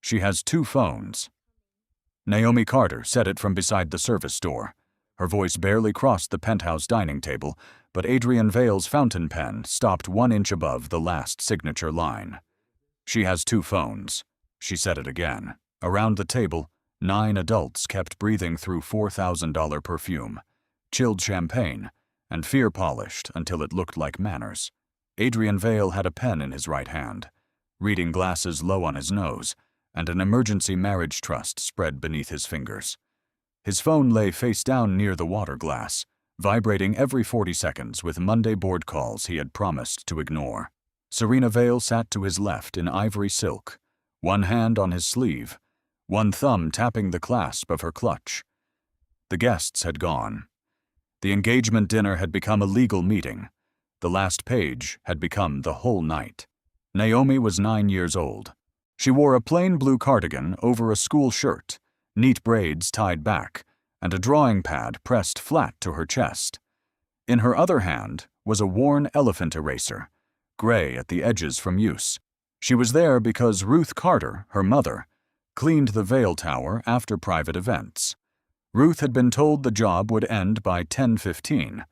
She has 2 phones. Naomi Carter said it from beside the service door. Her voice barely crossed the penthouse dining table, but Adrian Vale's fountain pen stopped 1 inch above the last signature line. She has 2 phones. She said it again. Around the table, 9 adults kept breathing through $4,000 perfume, chilled champagne, and fear-polished until it looked like manners. Adrian Vale had a pen in his right hand, reading glasses low on his nose, and an emergency marriage trust spread beneath his fingers. His phone lay face down near the water glass, vibrating every 40 seconds with Monday board calls he had promised to ignore. Serena Vale sat to his left in ivory silk, 1 hand on his sleeve, 1 thumb tapping the clasp of her clutch. The guests had gone. The engagement dinner had become a legal meeting. The last page had become the whole night. Naomi was 9 years old. She wore a plain blue cardigan over a school shirt, neat braids tied back, and a drawing pad pressed flat to her chest. In her other hand was a worn elephant eraser, gray at the edges from use. She was there because Ruth Carter, her mother, cleaned the Vale Tower after private events. Ruth had been told the job would end by 10:15.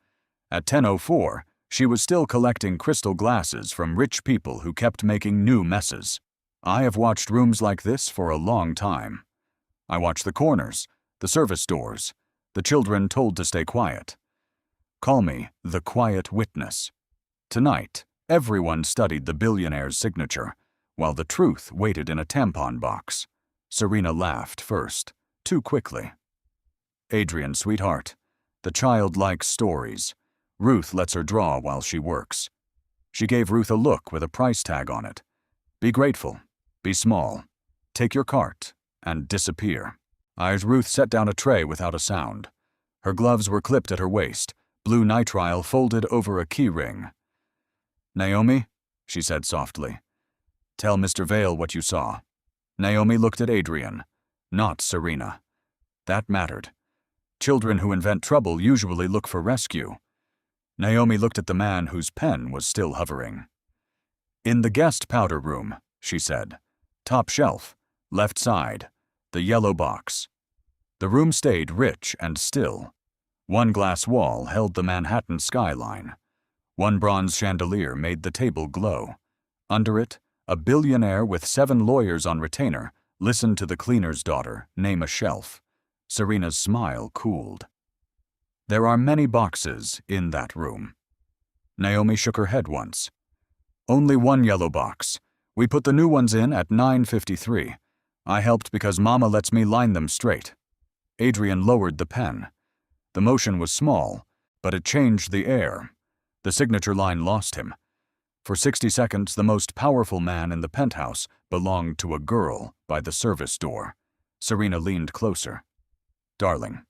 At 10:04, she was still collecting crystal glasses from rich people who kept making new messes. I have watched rooms like this for a long time. I watched the corners, the service doors, the children told to stay quiet. Call me the quiet witness. Tonight, everyone studied the billionaire's signature, while the truth waited in a tampon box. Serena laughed first, too quickly. Adrian, sweetheart, the child likes stories. Ruth lets her draw while she works. She gave Ruth a look with a price tag on it. Be grateful. Be small. Take your cart and disappear. Ruth set down a tray without a sound. Her gloves were clipped at her waist, blue nitrile folded over a key ring. Naomi, she said softly, tell Mr. Vale what you saw. Naomi looked at Adrian, not Serena. That mattered. Children who invent trouble usually look for rescue. Naomi looked at the man whose pen was still hovering. In the guest powder room, she said. Top shelf, left side, the yellow box. The room stayed rich and still. 1 glass wall held the Manhattan skyline. 1 bronze chandelier made the table glow. Under it, a billionaire with 7 lawyers on retainer listened to the cleaner's daughter name a shelf. Serena's smile cooled. There are many boxes in that room. Naomi shook her head once. Only 1 yellow box. We put the new ones in at 9:53. I helped because Mama lets me line them straight. Adrian lowered the pen. The motion was small, but it changed the air. The signature line lost him. For 60 seconds, the most powerful man in the penthouse belonged to a girl by the service door. Serena leaned closer. Darling,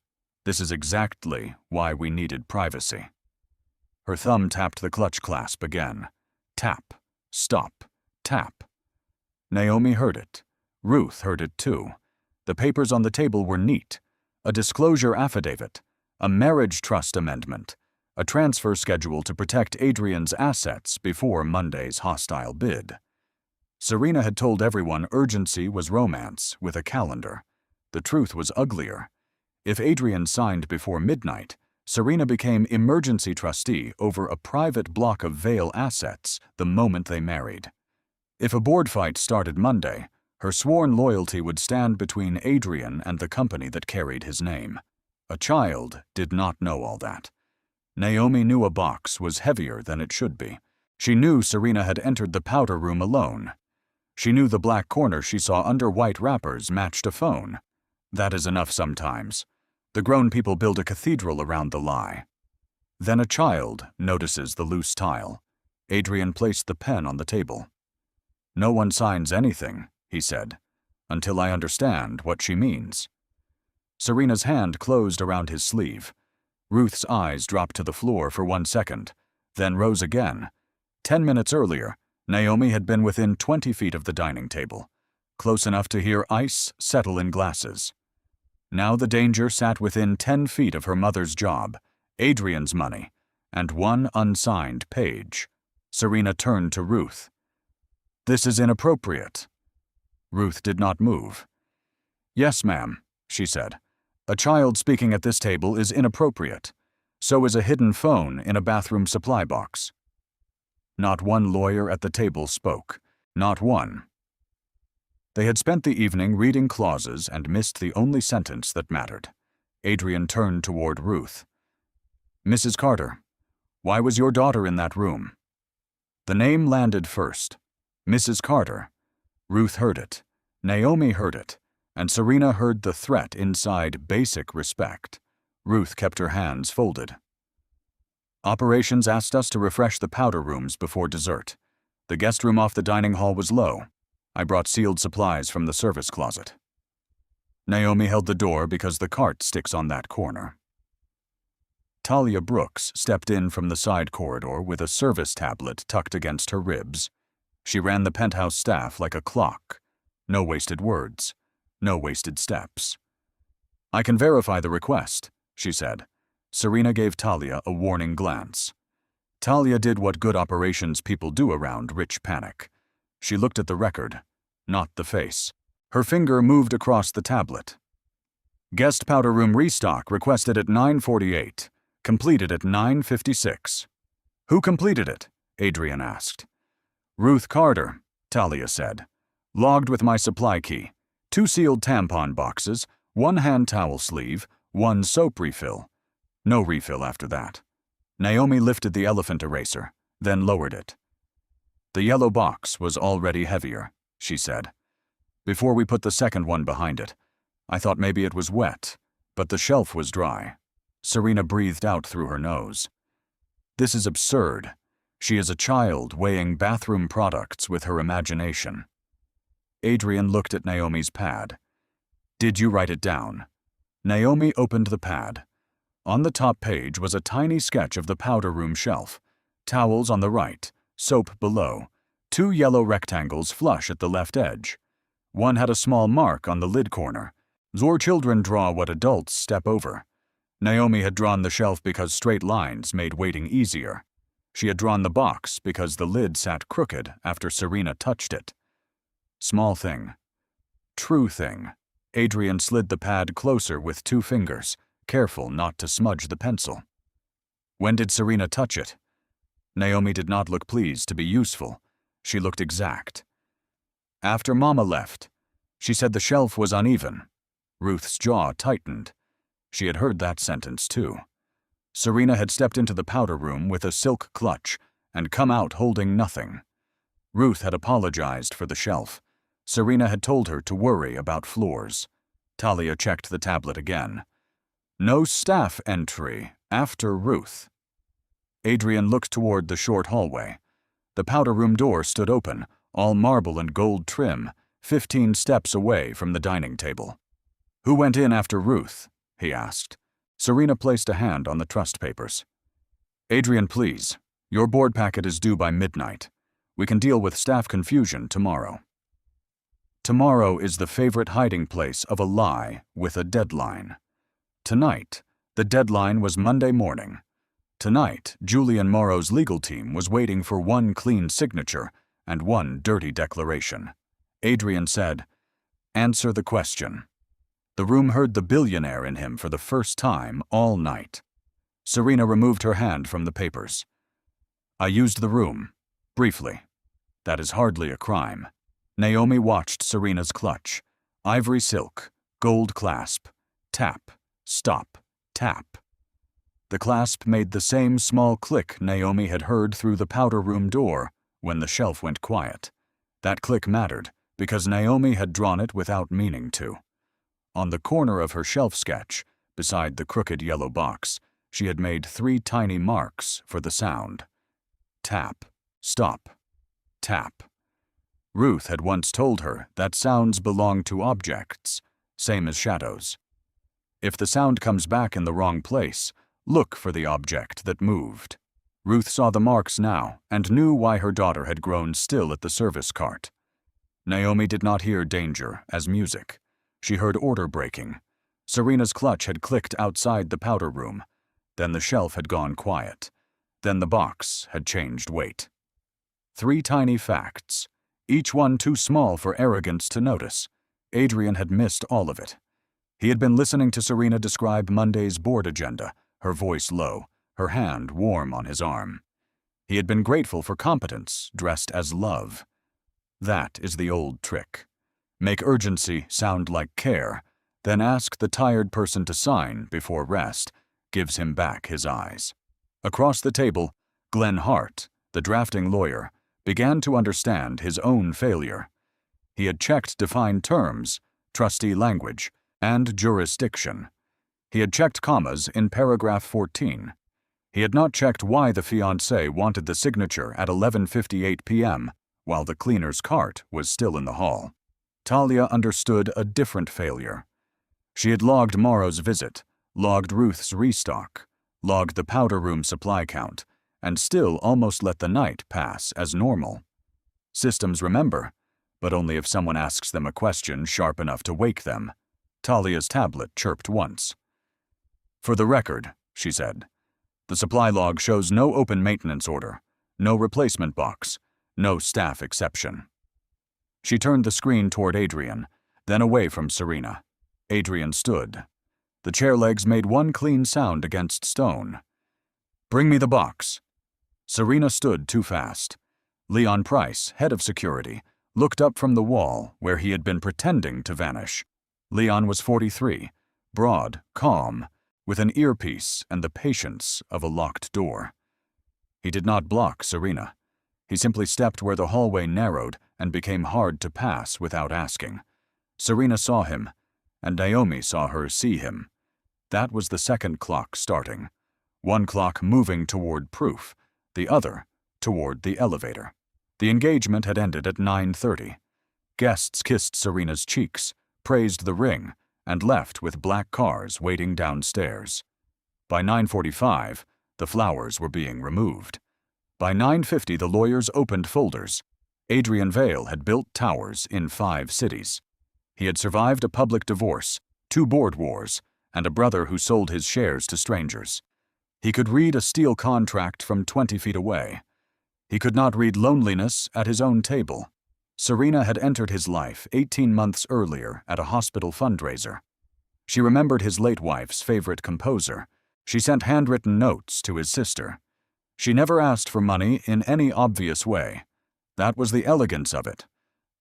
this is exactly why we needed privacy. Her thumb tapped the clutch clasp again. Tap, stop, tap. Naomi heard it. Ruth heard it too. The papers on the table were neat. A disclosure affidavit, a marriage trust amendment, a transfer schedule to protect Adrian's assets before Monday's hostile bid. Serena had told everyone urgency was romance with a calendar. The truth was uglier. If Adrian signed before midnight, Serena became emergency trustee over a private block of Vale assets the moment they married. If a board fight started Monday, her sworn loyalty would stand between Adrian and the company that carried his name. A child did not know all that. Naomi knew a box was heavier than it should be. She knew Serena had entered the powder room alone. She knew the black corner she saw under white wrappers matched a phone. That is enough sometimes. The grown people build a cathedral around the lie. Then a child notices the loose tile. Adrian placed the pen on the table. No one signs anything, he said, until I understand what she means. Serena's hand closed around his sleeve. Ruth's eyes dropped to the floor for 1 second, then rose again. 10 minutes earlier, Naomi had been within 20 feet of the dining table, close enough to hear ice settle in glasses. Now the danger sat within 10 feet of her mother's job, Adrian's money, and 1 unsigned page. Serena turned to Ruth. This is inappropriate. Ruth did not move. "Yes, ma'am," she said. "A child speaking at this table is inappropriate. So is a hidden phone in a bathroom supply box." Not one lawyer at the table spoke. Not one. They had spent the evening reading clauses and missed the only sentence that mattered. Adrian turned toward Ruth. "Mrs. Carter, why was your daughter in that room?" The name landed first. Mrs. Carter. Ruth heard it. Naomi heard it. And Serena heard the threat inside basic respect. Ruth kept her hands folded. "Operations asked us to refresh the powder rooms before dessert. The guest room off the dining hall was low. I brought sealed supplies from the service closet." Naomi held the door because the cart sticks on that corner. Talia Brooks stepped in from the side corridor with a service tablet tucked against her ribs. She ran the penthouse staff like a clock. No wasted words. No wasted steps. "I can verify the request," she said. Serena gave Talia a warning glance. Talia did what good operations people do around rich panic. She looked at the record, not the face. Her finger moved across the tablet. "Guest powder room restock requested at 9:48. Completed at 9:56. "Who completed it?" Adrian asked. "Ruth Carter," Talia said. "Logged with my supply key. 2 sealed tampon boxes, 1 hand towel sleeve, 1 soap refill. No refill after that." Naomi lifted the elephant eraser, then lowered it. "The yellow box was already heavier," she said. "Before we put the second one behind it, I thought maybe it was wet, but the shelf was dry." Serena breathed out through her nose. "This is absurd. She is a child weighing bathroom products with her imagination." Adrian looked at Naomi's pad. "Did you write it down?" Naomi opened the pad. On the top page was a tiny sketch of the powder room shelf. Towels on the right, soap below, 2 yellow rectangles flush at the left edge. One had a small mark on the lid corner. Your children draw what adults step over. Naomi had drawn the shelf because straight lines made waiting easier. She had drawn the box because the lid sat crooked after Serena touched it. Small thing. True thing. Adrian slid the pad closer with 2 fingers, careful not to smudge the pencil. "When did Serena touch it?" Naomi did not look pleased to be useful. She looked exact. "After Mama left. She said the shelf was uneven." Ruth's jaw tightened. She had heard that sentence too. Serena had stepped into the powder room with a silk clutch and come out holding nothing. Ruth had apologized for the shelf. Serena had told her to worry about floors. Talia checked the tablet again. "No staff entry after Ruth." Adrian looked toward the short hallway. The powder room door stood open, all marble and gold trim, 15 steps away from the dining table. "Who went in after Ruth?" he asked. Serena placed a hand on the trust papers. "Adrian, please. Your board packet is due by midnight. We can deal with staff confusion tomorrow." Tomorrow is the favorite hiding place of a lie with a deadline. Tonight, the deadline was Monday morning. Tonight, Julian Morrow's legal team was waiting for 1 clean signature and 1 dirty declaration. Adrian said, "Answer the question." The room heard the billionaire in him for the first time all night. Serena removed her hand from the papers. "I used the room. Briefly. That is hardly a crime." Naomi watched Serena's clutch. Ivory silk, gold clasp. Tap, stop, tap. The clasp made the same small click Naomi had heard through the powder room door when the shelf went quiet. That click mattered because Naomi had drawn it without meaning to. On the corner of her shelf sketch, beside the crooked yellow box, she had made 3 tiny marks for the sound. Tap, stop, tap. Ruth had once told her that sounds belong to objects, same as shadows. If the sound comes back in the wrong place, look for the object that moved. Ruth saw the marks now and knew why her daughter had grown still at the service cart. Naomi did not hear danger as music. She heard order breaking. Serena's clutch had clicked outside the powder room. Then the shelf had gone quiet. Then the box had changed weight. 3 tiny facts. each one too small for arrogance to notice. Adrian had missed all of it. He had been listening to Serena describe Monday's board agenda, her voice low, her hand warm on his arm. He had been grateful for competence dressed as love. That is the old trick. Make urgency sound like care, then ask the tired person to sign before rest gives him back his eyes. Across the table, Glenn Hart, the drafting lawyer, began to understand his own failure. He had checked defined terms, trustee language, and jurisdiction. He had checked commas in paragraph 14. He had not checked why the fiancé wanted the signature at 11:58 p.m. while the cleaner's cart was still in the hall. Talia understood a different failure. She had logged Morrow's visit, logged Ruth's restock, logged the powder room supply count, and still almost let the night pass as normal. Systems remember, but only if someone asks them a question sharp enough to wake them. Talia's tablet chirped once. "For the record," she said, "the supply log shows no open maintenance order, no replacement box, no staff exception." She turned the screen toward Adrian, then away from Serena. Adrian stood. The chair legs made one clean sound against stone. "Bring me the box." Serena stood too fast. Leon Price, head of security, looked up from the wall where he had been pretending to vanish. Leon was 43, broad, calm, with an earpiece and the patience of a locked door. He did not block Serena. He simply stepped where the hallway narrowed and became hard to pass without asking. Serena saw him, and Naomi saw her see him. That was the second clock starting. One clock moving toward proof, the other toward the elevator. The engagement had ended at 9:30. Guests kissed Serena's cheeks, praised the ring, and left with black cars waiting downstairs. By 9:45, the flowers were being removed. By 9:50, the lawyers opened folders. Adrian Vale had built towers in 5 cities. He had survived a public divorce, 2 board wars, and a brother who sold his shares to strangers. He could read a steel contract from 20 feet away. He could not read loneliness at his own table. Serena had entered his life 18 months earlier at a hospital fundraiser. She remembered his late wife's favorite composer. She sent handwritten notes to his sister. She never asked for money in any obvious way. That was the elegance of it.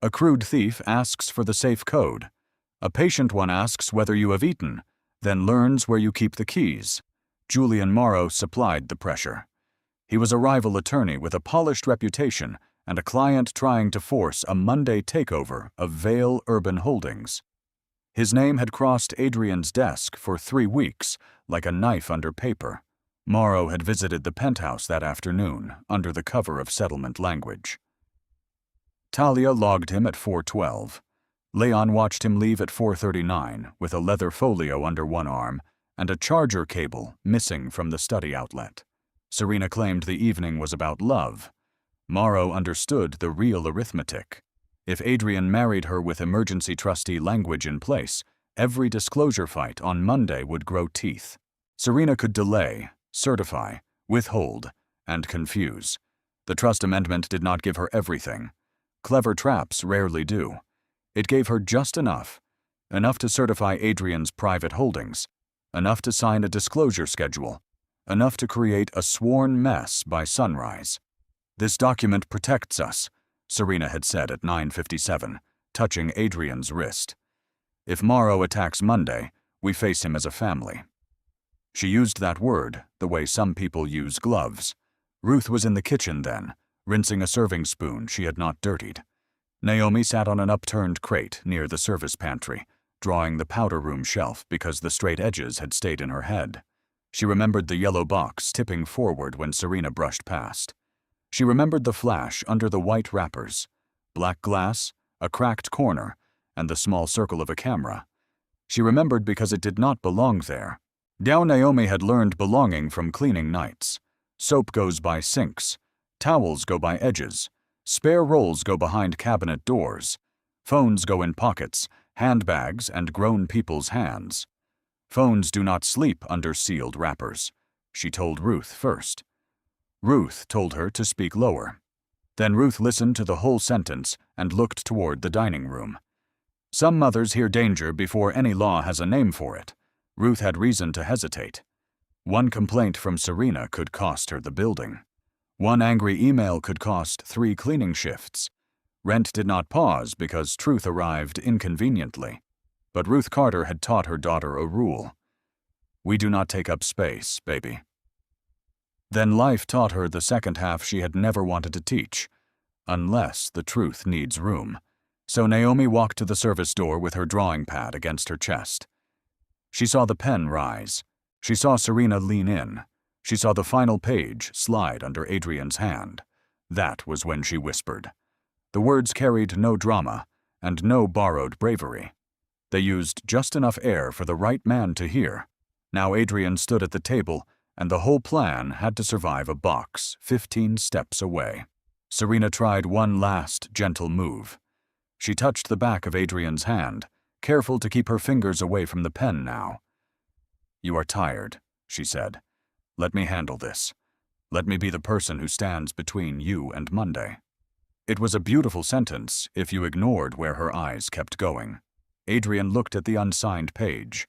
A crude thief asks for the safe code. A patient one asks whether you have eaten, then learns where you keep the keys. Julian Morrow supplied the pressure. He was a rival attorney with a polished reputation and a client trying to force a Monday takeover of Vale Urban Holdings. His name had crossed Adrian's desk for 3 weeks, like a knife under paper. Morrow had visited the penthouse that afternoon, under the cover of settlement language. Talia logged him at 4:12. Leon watched him leave at 4:39, with a leather folio under one arm and a charger cable missing from the study outlet. Serena claimed the evening was about love. Morrow understood the real arithmetic. If Adrian married her with emergency trustee language in place, every disclosure fight on Monday would grow teeth. Serena could delay, certify, withhold, and confuse. The trust amendment did not give her everything. Clever traps rarely do. It gave her just enough to certify Adrian's private holdings, enough to sign a disclosure schedule, enough to create a sworn mess by sunrise. "This document protects us," Serena had said at 9:57, touching Adrian's wrist. "If Morrow attacks Monday, we face him as a family." She used that word the way some people use gloves. Ruth was in the kitchen then, rinsing a serving spoon she had not dirtied. Naomi sat on an upturned crate near the service pantry, drawing the powder room shelf because the straight edges had stayed in her head. She remembered the yellow box tipping forward when Serena brushed past. She remembered the flash under the white wrappers, black glass, a cracked corner, and the small circle of a camera. She remembered because it did not belong there. Now Naomi had learned belonging from cleaning nights. Soap goes by sinks. Towels go by edges. Spare rolls go behind cabinet doors. Phones go in pockets, handbags, and grown people's hands. Phones do not sleep under sealed wrappers. She told Ruth first. Ruth told her to speak lower. Then Ruth listened to the whole sentence and looked toward the dining room. Some mothers hear danger before any law has a name for it. Ruth had reason to hesitate. One complaint from Serena could cost her the building. One angry email could cost 3 cleaning shifts. Rent did not pause because truth arrived inconveniently. But Ruth Carter had taught her daughter a rule. We do not take up space, baby. Then life taught her the second half she had never wanted to teach. Unless the truth needs room. So Naomi walked to the service door with her drawing pad against her chest. She saw the pen rise. She saw Serena lean in. She saw the final page slide under Adrian's hand. That was when she whispered. The words carried no drama and no borrowed bravery. They used just enough air for the right man to hear. Now Adrian stood at the table, and the whole plan had to survive a box 15 steps away. Serena tried one last gentle move. She touched the back of Adrian's hand, careful to keep her fingers away from the pen now. You are tired, she said. Let me handle this. Let me be the person who stands between you and Monday. It was a beautiful sentence if you ignored where her eyes kept going. Adrian looked at the unsigned page.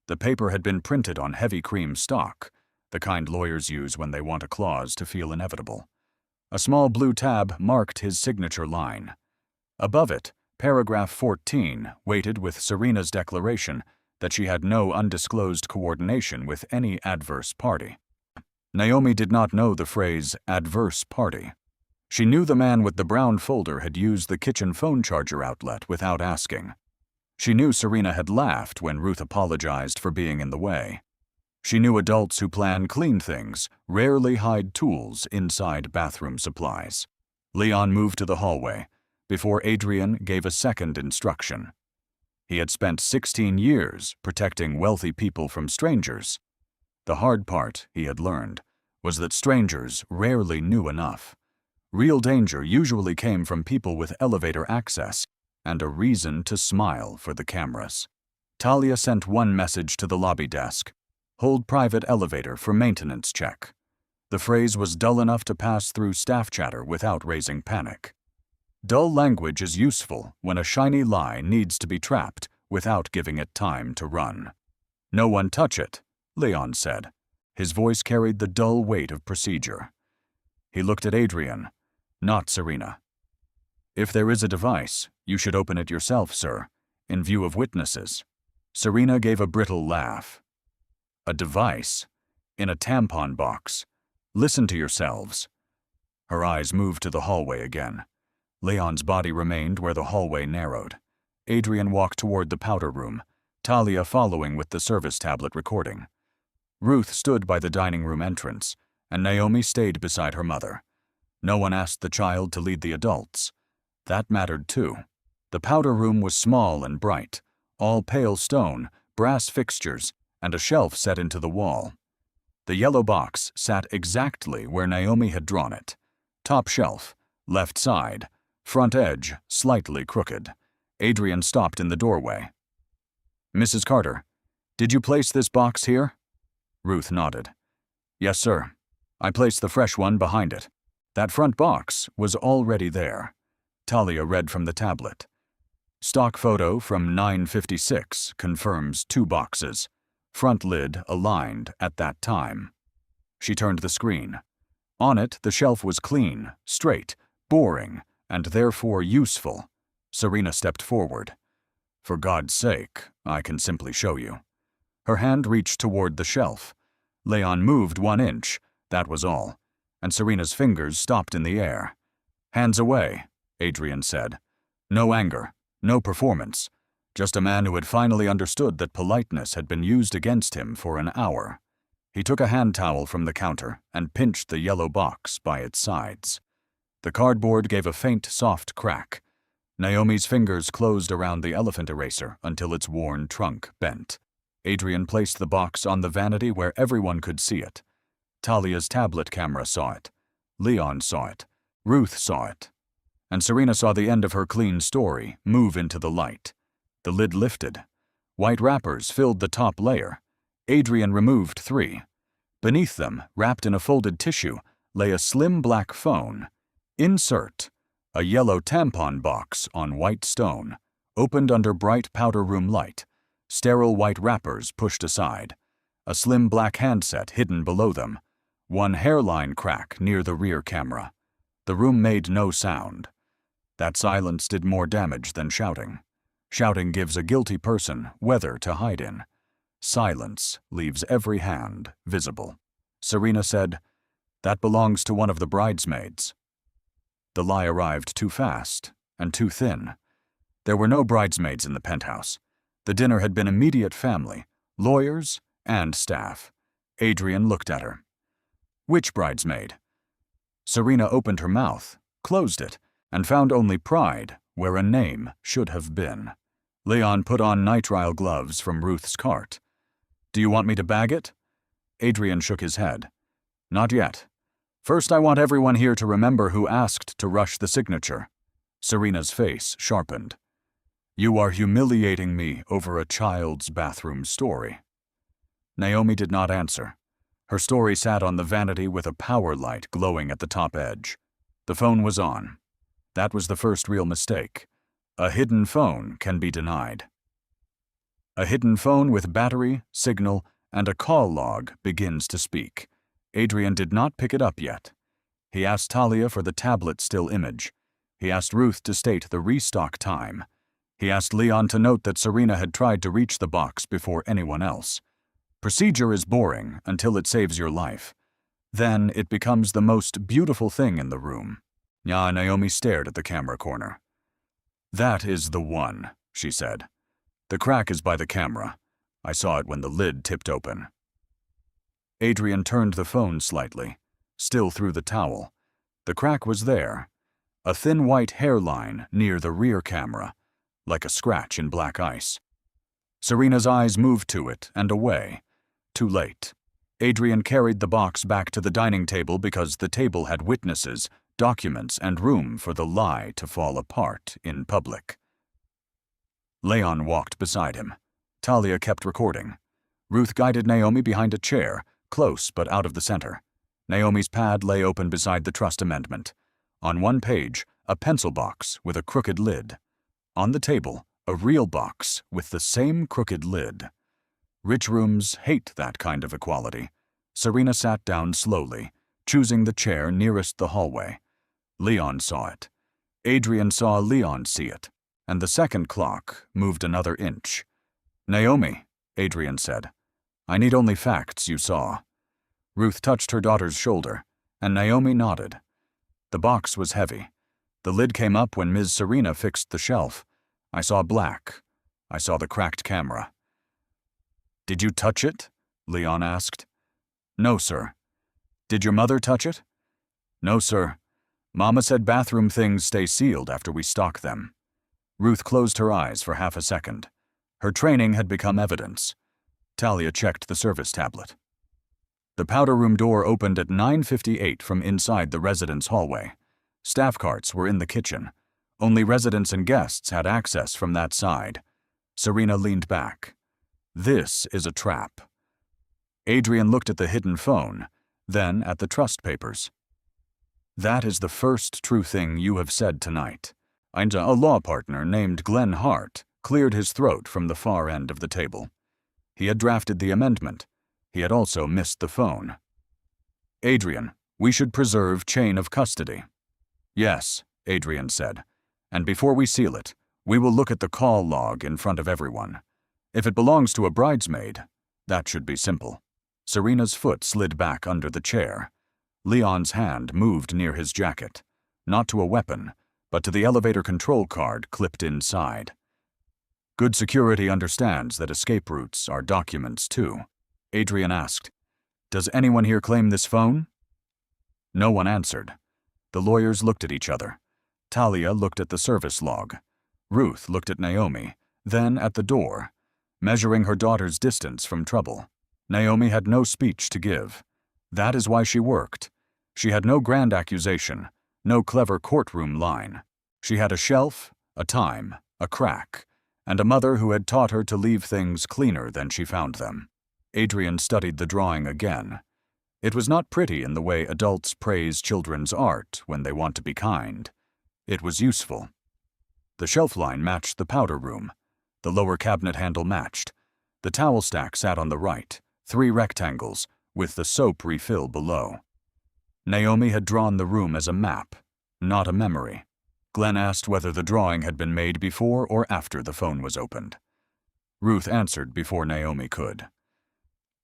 The paper had been printed on heavy cream stock, the kind lawyers use when they want a clause to feel inevitable. A small blue tab marked his signature line. Above it, paragraph 14 waited with Serena's declaration that she had no undisclosed coordination with any adverse party. Naomi did not know the phrase adverse party. She knew the man with the brown folder had used the kitchen phone charger outlet without asking. She knew Serena had laughed when Ruth apologized for being in the way. She knew adults who plan clean things rarely hide tools inside bathroom supplies. Leon moved to the hallway before Adrian gave a second instruction. He had spent 16 years protecting wealthy people from strangers. The hard part, he had learned, was that strangers rarely knew enough. Real danger usually came from people with elevator access and a reason to smile for the cameras. Talia sent one message to the lobby desk. Hold private elevator for maintenance check. The phrase was dull enough to pass through staff chatter without raising panic. Dull language is useful when a shiny lie needs to be trapped without giving it time to run. No one touch it, Leon said. His voice carried the dull weight of procedure. He looked at Adrian, not Serena. If there is a device, you should open it yourself, sir, in view of witnesses. Serena gave a brittle laugh. A device? In a tampon box. Listen to yourselves. Her eyes moved to the hallway again. Leon's body remained where the hallway narrowed. Adrian walked toward the powder room, Talia following with the service tablet recording. Ruth stood by the dining room entrance, and Naomi stayed beside her mother. No one asked the child to lead the adults. That mattered too. The powder room was small and bright, all pale stone, brass fixtures, and a shelf set into the wall. The yellow box sat exactly where Naomi had drawn it. Top shelf, left side, front edge slightly crooked. Adrian stopped in the doorway. Mrs. Carter, did you place this box here? Ruth nodded. Yes, sir. I placed the fresh one behind it. That front box was already there. Talia read from the tablet. Stock photo from 9/56 confirms 2 boxes. Front lid aligned at that time. She turned the screen. On it, the shelf was clean, straight, boring, and therefore useful. Serena stepped forward. For God's sake, I can simply show you. Her hand reached toward the shelf. Leon moved 1 inch, that was all, and Serena's fingers stopped in the air. Hands away, Adrian said. No anger, no performance. Just a man who had finally understood that politeness had been used against him for an hour. He took a hand towel from the counter and pinched the yellow box by its sides. The cardboard gave a faint, soft crack. Naomi's fingers closed around the elephant eraser until its worn trunk bent. Adrian placed the box on the vanity where everyone could see it. Talia's tablet camera saw it. Leon saw it. Ruth saw it. And Serena saw the end of her clean story move into the light. The lid lifted. White wrappers filled the top layer. Adrian removed 3. Beneath them, wrapped in a folded tissue, lay a slim black phone. Insert a yellow tampon box on white stone, opened under bright powder room light, sterile white wrappers pushed aside, a slim black handset hidden below them, one hairline crack near the rear camera. The room made no sound. That silence did more damage than shouting. Shouting gives a guilty person weather to hide in. Silence leaves every hand visible. Serena said, "That belongs to one of the bridesmaids." The lie arrived too fast and too thin. There were no bridesmaids in the penthouse. The dinner had been immediate family, lawyers and staff. Adrian looked at her. "Which bridesmaid?" Serena opened her mouth, closed it, and found only pride where a name should have been. Leon put on nitrile gloves from Ruth's cart. "Do you want me to bag it?" Adrian shook his head. "Not yet. First, I want everyone here to remember who asked to rush the signature." Serena's face sharpened. "You are humiliating me over a child's bathroom story." Naomi did not answer. Her story sat on the vanity with a power light glowing at the top edge. The phone was on. That was the first real mistake. A hidden phone can be denied. A hidden phone with battery, signal, and a call log begins to speak. Adrian did not pick it up yet. He asked Talia for the tablet still image. He asked Ruth to state the restock time. He asked Leon to note that Serena had tried to reach the box before anyone else. Procedure is boring until it saves your life. Then it becomes the most beautiful thing in the room. Naomi stared at the camera corner. "That is the one," she said. "The crack is by the camera. I saw it when the lid tipped open." Adrian turned the phone slightly, still through the towel. The crack was there. A thin white hairline near the rear camera, like a scratch in black ice. Serena's eyes moved to it and away. Too late. Adrian carried the box back to the dining table because the table had witnesses, documents, and room for the lie to fall apart in public. Leon walked beside him. Talia kept recording. Ruth guided Naomi behind a chair, close but out of the center. Naomi's pad lay open beside the trust amendment. On one page, a pencil box with a crooked lid. On the table, a real box with the same crooked lid. Rich rooms hate that kind of equality. Serena sat down slowly, choosing the chair nearest the hallway. Leon saw it. Adrian saw Leon see it, and the second clock moved another inch. "Naomi," Adrian said, "I need only facts you saw." Ruth touched her daughter's shoulder, and Naomi nodded. The box was heavy. The lid came up when Ms. Serena fixed the shelf. I saw black. I saw the cracked camera. "Did you touch it?" Leon asked. "No, sir." "Did your mother touch it?" "No, sir. Mama said bathroom things stay sealed after we stock them." Ruth closed her eyes for half a second. Her training had become evidence. Talia checked the service tablet. The powder room door opened at 9:58 from inside the residence hallway. Staff carts were in the kitchen. Only residents and guests had access from that side. Serena leaned back. "This is a trap." Adrian looked at the hidden phone, then at the trust papers. "That is the first true thing you have said tonight." And a law partner named Glenn Hart cleared his throat from the far end of the table. He had drafted the amendment. He had also missed the phone. "Adrian, we should preserve chain of custody." "Yes," Adrian said. "And before we seal it, we will look at the call log in front of everyone. If it belongs to a bridesmaid, that should be simple." Serena's foot slid back under the chair. Leon's hand moved near his jacket, not to a weapon, but to the elevator control card clipped inside. "Good security understands that escape routes are documents too." Adrian asked, "Does anyone here claim this phone?" No one answered. The lawyers looked at each other. Talia looked at the service log. Ruth looked at Naomi, then at the door, measuring her daughter's distance from trouble. Naomi had no speech to give. That is why she worked. She had no grand accusation, no clever courtroom line. She had a shelf, a time, a crack, and a mother who had taught her to leave things cleaner than she found them. Adrian studied the drawing again. It was not pretty in the way adults praise children's art when they want to be kind. It was useful. The shelf line matched the powder room. The lower cabinet handle matched. The towel stack sat on the right, 3 rectangles, with the soap refill below. Naomi had drawn the room as a map, not a memory. Glenn asked whether the drawing had been made before or after the phone was opened. Ruth answered before Naomi could.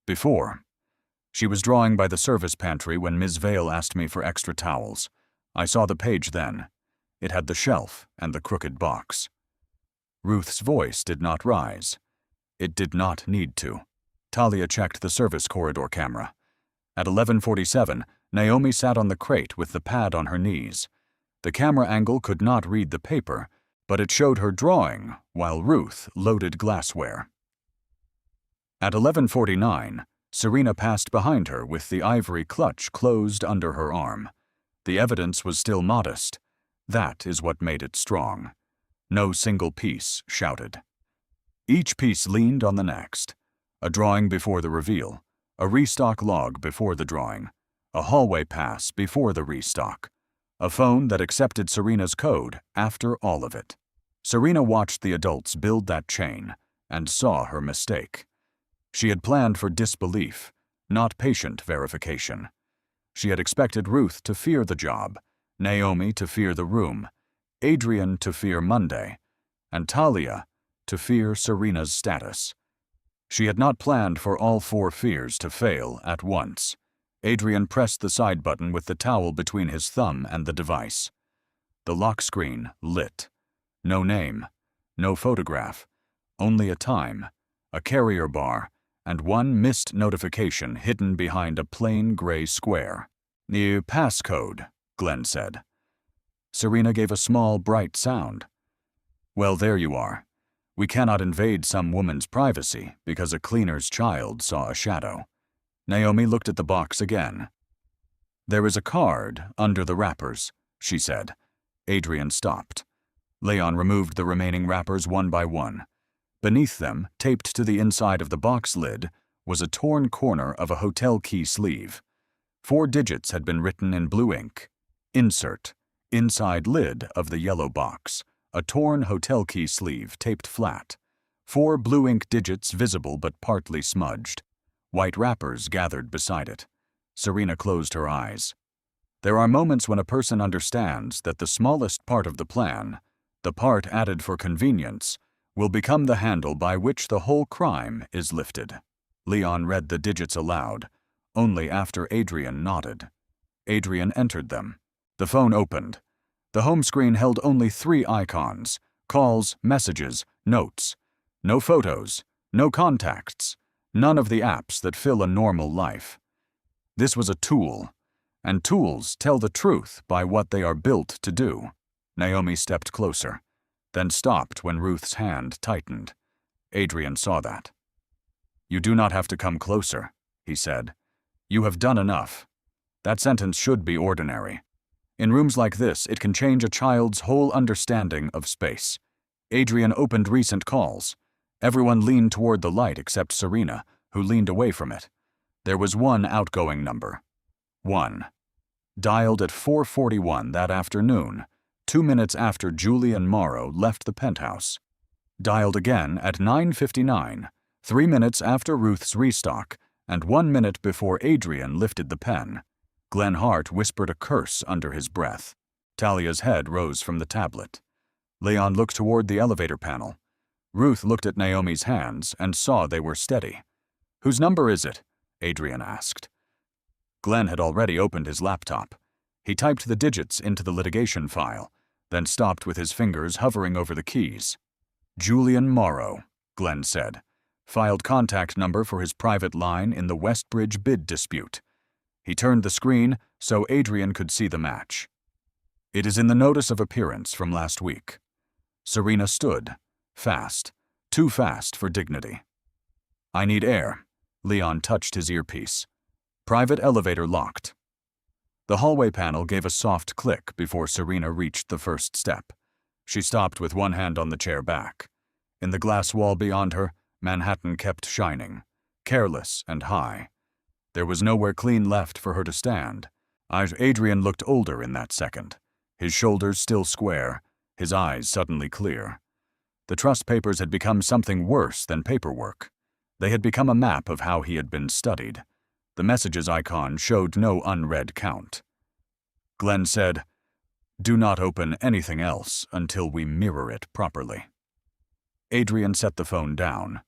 Before. She was drawing by the service pantry when Ms. Vale asked me for extra towels. I saw the page then. It had the shelf and the crooked box. Ruth's voice did not rise. It did not need to. Talia checked the service corridor camera. At 11:47, Naomi sat on the crate with the pad on her knees. The camera angle could not read the paper, but it showed her drawing while Ruth loaded glassware. At 11:49, Serena passed behind her with the ivory clutch closed under her arm. The evidence was still modest. That is what made it strong. No single piece shouted. Each piece leaned on the next. A drawing before the reveal, a restock log before the drawing, a hallway pass before the restock, a phone that accepted Serena's code after all of it. Serena watched the adults build that chain and saw her mistake. She had planned for disbelief, not patient verification. She had expected Ruth to fear the job, Naomi to fear the room, Adrian to fear Monday, and Talia to fear Serena's status. She had not planned for all 4 fears to fail at once. Adrian pressed the side button with the towel between his thumb and the device. The lock screen lit. No name, no photograph, only a time, a carrier bar, and one missed notification hidden behind a plain gray square. "New passcode," Glenn said. Serena gave a small, bright sound. "Well, there you are. We cannot invade some woman's privacy because a cleaner's child saw a shadow." Naomi looked at the box again. "There is a card under the wrappers," she said. Adrian stopped. Leon removed the remaining wrappers one by one. Beneath them, taped to the inside of the box lid, was a torn corner of a hotel key sleeve. 4 digits had been written in blue ink. Insert. Inside lid of the yellow box. A torn hotel key sleeve taped flat. 4 blue ink digits visible but partly smudged. White wrappers gathered beside it. Serena closed her eyes. There are moments when a person understands that the smallest part of the plan, the part added for convenience, will become the handle by which the whole crime is lifted. Leon read the digits aloud, only after Adrian nodded. Adrian entered them. The phone opened. The home screen held only 3 icons: calls, messages, notes. No photos, no contacts, none of the apps that fill a normal life. This was a tool, and tools tell the truth by what they are built to do. Naomi stepped closer, then stopped when Ruth's hand tightened. Adrian saw that. "You do not have to come closer," he said. "You have done enough. That sentence should be ordinary. In rooms like this, it can change a child's whole understanding of space." Adrian opened recent calls. Everyone leaned toward the light except Serena, who leaned away from it. There was one outgoing number. 1. Dialed at 4:41 that afternoon, 2 minutes after Julian Morrow left the penthouse. Dialed again at 9:59, 3 minutes after Ruth's restock, and 1 minute before Adrian lifted the pen. Glenn Hart whispered a curse under his breath. Talia's head rose from the tablet. Leon looked toward the elevator panel. Ruth looked at Naomi's hands and saw they were steady. "Whose number is it?" Adrian asked. Glenn had already opened his laptop. He typed the digits into the litigation file, then stopped with his fingers hovering over the keys. "Julian Morrow," Glenn said. "Filed contact number for his private line in the Westbridge bid dispute." He turned the screen so Adrian could see the match. "It is in the notice of appearance from last week." Serena stood, fast, too fast for dignity. "I need air." Leon touched his earpiece. "Private elevator locked." The hallway panel gave a soft click before Serena reached the first step. She stopped with one hand on the chair back. In the glass wall beyond her, Manhattan kept shining, careless and high. There was nowhere clean left for her to stand. Adrian looked older in that second, his shoulders still square, his eyes suddenly clear. The trust papers had become something worse than paperwork. They had become a map of how he had been studied. The messages icon showed no unread count. Glenn said, "Do not open anything else until we mirror it properly." Adrian set the phone down.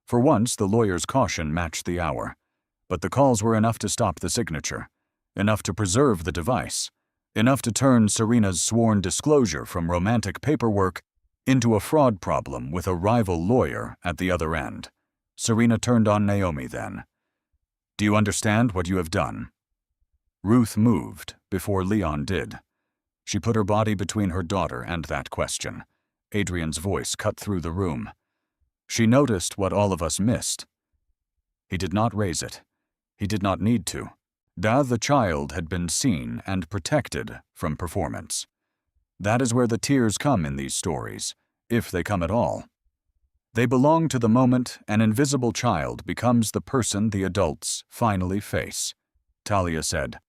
For once, the lawyer's caution matched the hour. But the calls were enough to stop the signature, enough to preserve the device, enough to turn Serena's sworn disclosure from romantic paperwork into a fraud problem with a rival lawyer at the other end. Serena turned on Naomi then. "Do you understand what you have done?" Ruth moved before Leon did. She put her body between her daughter and that question. Adrian's voice cut through the room. She noticed what all of us missed. He did not raise it. He did not need to. The child had been seen and protected from performance. That is where the tears come in these stories, if they come at all. They belong to the moment an invisible child becomes the person the adults finally face. Talia said,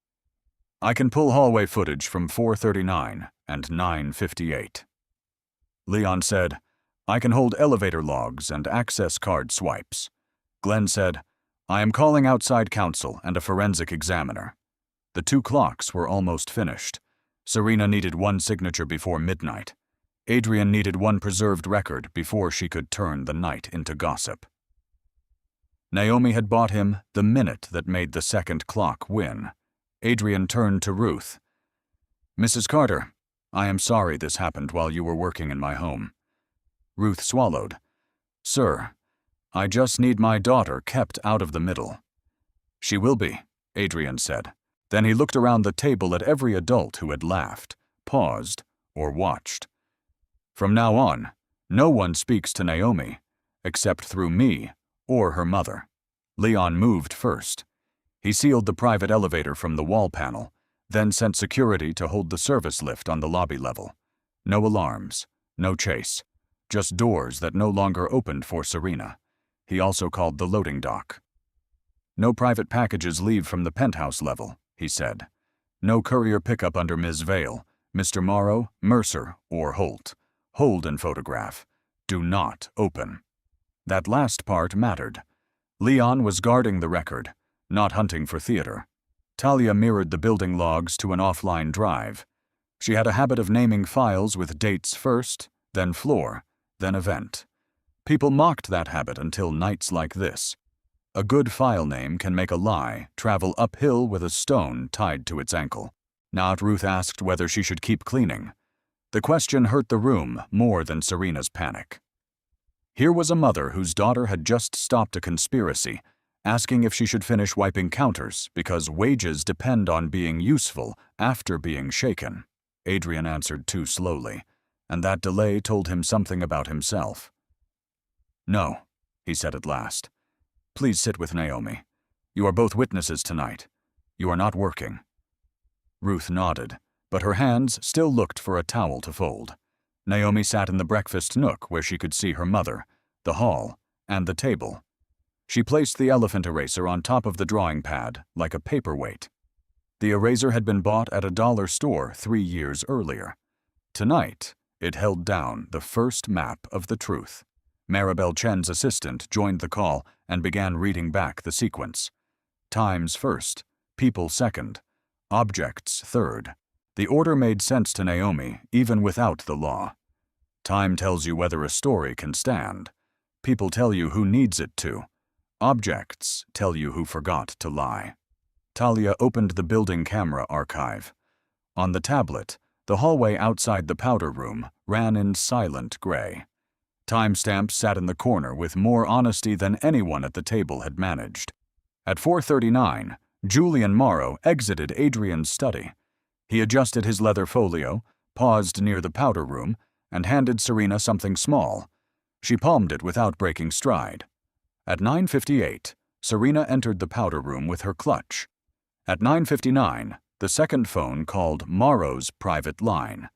"I can pull hallway footage from 4:39 and 9:58. Leon said, "I can hold elevator logs and access card swipes." Glenn said, "I am calling outside counsel and a forensic examiner." The 2 clocks were almost finished. Serena needed one signature before midnight. Adrian needed one preserved record before she could turn the night into gossip. Naomi had bought him the minute that made the second clock win. Adrian turned to Ruth. "Mrs. Carter, I am sorry this happened while you were working in my home." Ruth swallowed. "Sir, I just need my daughter kept out of the middle." "She will be," Adrian said. Then he looked around the table at every adult who had laughed, paused, or watched. "From now on, no one speaks to Naomi, except through me or her mother." Leon moved first. He sealed the private elevator from the wall panel, then sent security to hold the service lift on the lobby level. No alarms, no chase, just doors that no longer opened for Serena. He also called the loading dock. "No private packages leave from the penthouse level," he said. "No courier pickup under Ms. Vale, Mr. Morrow, Mercer, or Holt. Hold and photograph. Do not open." That last part mattered. Leon was guarding the record, not hunting for theater. Talia mirrored the building logs to an offline drive. She had a habit of naming files with dates first, then floor, then event. People mocked that habit until nights like this. A good file name can make a lie travel uphill with a stone tied to its ankle. Not Ruth asked whether she should keep cleaning. The question hurt the room more than Serena's panic. Here was a mother whose daughter had just stopped a conspiracy, asking if she should finish wiping counters because wages depend on being useful after being shaken. Adrian answered too slowly, and that delay told him something about himself. "No," he said at last. "Please sit with Naomi. You are both witnesses tonight. You are not working." Ruth nodded, but her hands still looked for a towel to fold. Naomi sat in the breakfast nook where she could see her mother, the hall, and the table. She placed the elephant eraser on top of the drawing pad like a paperweight. The eraser had been bought at a dollar store 3 years earlier. Tonight, it held down the first map of the truth. Maribel Chen's assistant joined the call and began reading back the sequence. Times first, people second, objects third. The order made sense to Naomi even without the law. Time tells you whether a story can stand. People tell you who needs it to. Objects tell you who forgot to lie. Talia opened the building camera archive. On the tablet, the hallway outside the powder room ran in silent gray. Timestamps sat in the corner with more honesty than anyone at the table had managed. At 4:39, Julian Morrow exited Adrian's study. He adjusted his leather folio, paused near the powder room, and handed Serena something small. She palmed it without breaking stride. At 9:58, Serena entered the powder room with her clutch. At 9:59, the second phone called Morrow's private line.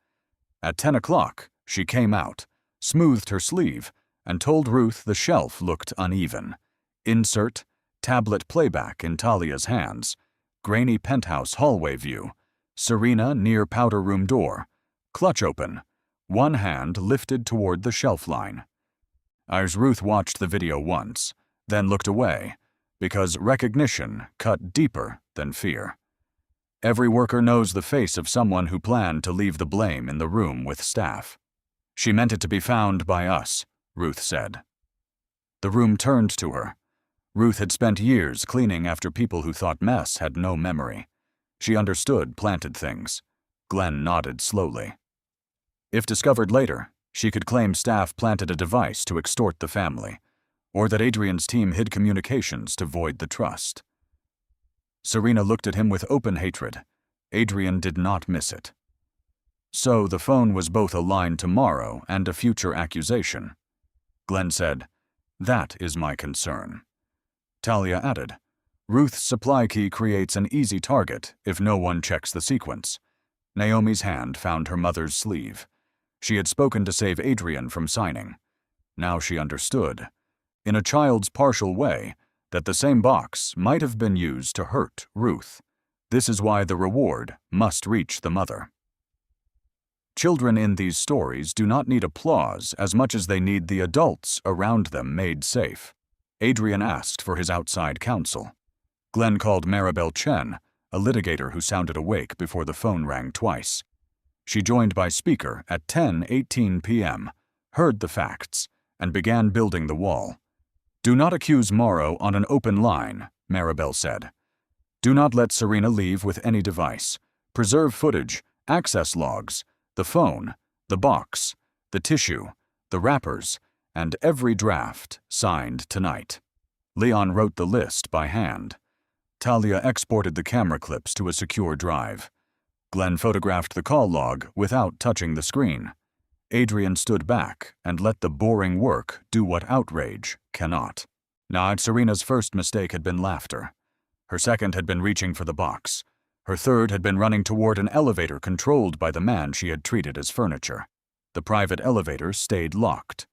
At 10 o'clock, she came out, smoothed her sleeve, and told Ruth the shelf looked uneven. Insert, tablet playback in Talia's hands, grainy penthouse hallway view, Serena near powder room door, clutch open, one hand lifted toward the shelf line. Ruth watched the video once, then looked away, because recognition cut deeper than fear. Every worker knows the face of someone who planned to leave the blame in the room with staff. She meant it to be found by us, Ruth said. The room turned to her. Ruth had spent years cleaning after people who thought mess had no memory. She understood planted things. Glenn nodded slowly. If discovered later, she could claim staff planted a device to extort the family, or that Adrian's team hid communications to void the trust. Serena looked at him with open hatred. Adrian did not miss it. So the phone was both a line to Morrow and a future accusation. Glenn said, "That is my concern." Talia added, "Ruth's supply key creates an easy target if no one checks the sequence." Naomi's hand found her mother's sleeve. She had spoken to save Adrian from signing. Now she understood, in a child's partial way, that the same box might have been used to hurt Ruth. This is why the reward must reach the mother. Children in these stories do not need applause as much as they need the adults around them made safe. Adrian asked for his outside counsel. Glenn called Maribel Chen, a litigator who sounded awake before the phone rang twice. She joined by speaker at 10:18 p.m., heard the facts, and began building the wall. "Do not accuse Morrow on an open line," Maribel said. "Do not let Serena leave with any device. Preserve footage, access logs, the phone, the box, the tissue, the wrappers, and every draft signed tonight." Leon wrote the list by hand. Talia exported the camera clips to a secure drive. Glenn photographed the call log without touching the screen. Adrian stood back and let the boring work do what outrage cannot. Now, Serena's first mistake had been laughter. Her second had been reaching for the box. Her third had been running toward an elevator controlled by the man she had treated as furniture. The private elevator stayed locked.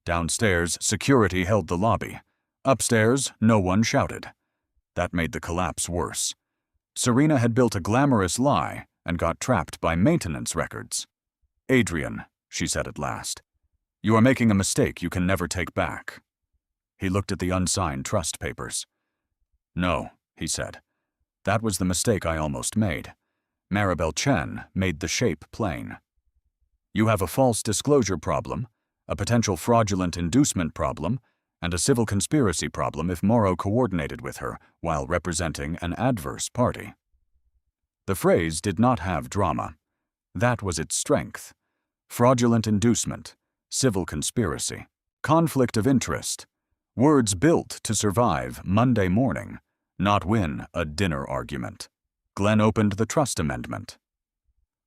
Downstairs, security held the lobby. Upstairs, no one shouted. That made the collapse worse. Serena had built a glamorous lie and got trapped by maintenance records. "Adrian," she said at last, "you are making a mistake you can never take back." He looked at the unsigned trust papers. "No," he said. "That was the mistake I almost made. Maribel Chen made the shape plain. You have a false disclosure problem, a potential fraudulent inducement problem, and a civil conspiracy problem if Morrow coordinated with her while representing an adverse party." The phrase did not have drama. That was its strength. Fraudulent inducement, civil conspiracy, conflict of interest, words built to survive Monday morning, not win a dinner argument. Glenn opened the trust amendment.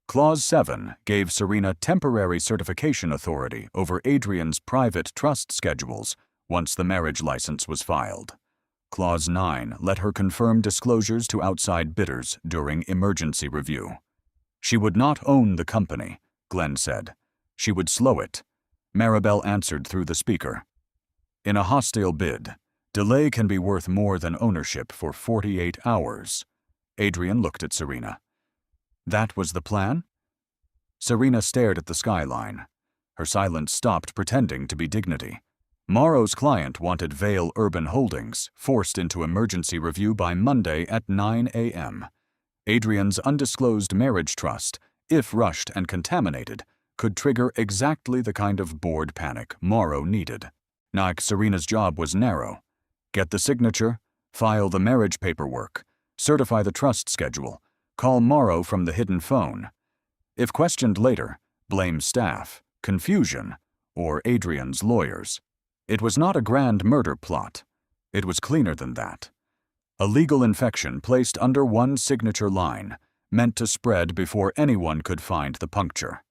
Clause 7 gave Serena temporary certification authority over Adrian's private trust schedules once the marriage license was filed. Clause 9 let her confirm disclosures to outside bidders during emergency review. She would not own the company, Glenn said. She would slow it. Maribel answered through the speaker. "In a hostile bid, delay can be worth more than ownership for 48 hours. Adrian looked at Serena. "That was the plan?" Serena stared at the skyline. Her silence stopped pretending to be dignity. Morrow's client wanted Vale Urban Holdings forced into emergency review by Monday at 9 a.m. Adrian's undisclosed marriage trust, if rushed and contaminated, could trigger exactly the kind of board panic Morrow needed. Now, Serena's job was narrow. Get the signature, file the marriage paperwork, certify the trust schedule, call Morrow from the hidden phone. If questioned later, blame staff, confusion, or Adrian's lawyers. It was not a grand murder plot. It was cleaner than that. A legal infection placed under one signature line, meant to spread before anyone could find the puncture.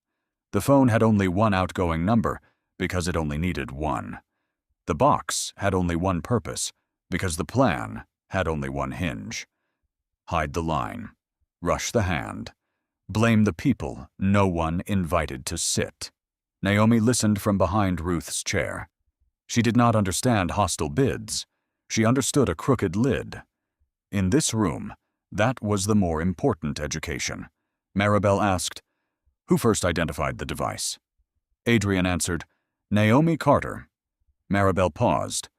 The phone had only one outgoing number, because it only needed one. The box had only one purpose, because the plan had only one hinge. Hide the line. Rush the hand. Blame the people no one invited to sit. Naomi listened from behind Ruth's chair. She did not understand hostile bids. She understood a crooked lid. In this room, that was the more important education. Maribel asked, "Who first identified the device?" Adrian answered, "Naomi Carter." Maribel paused.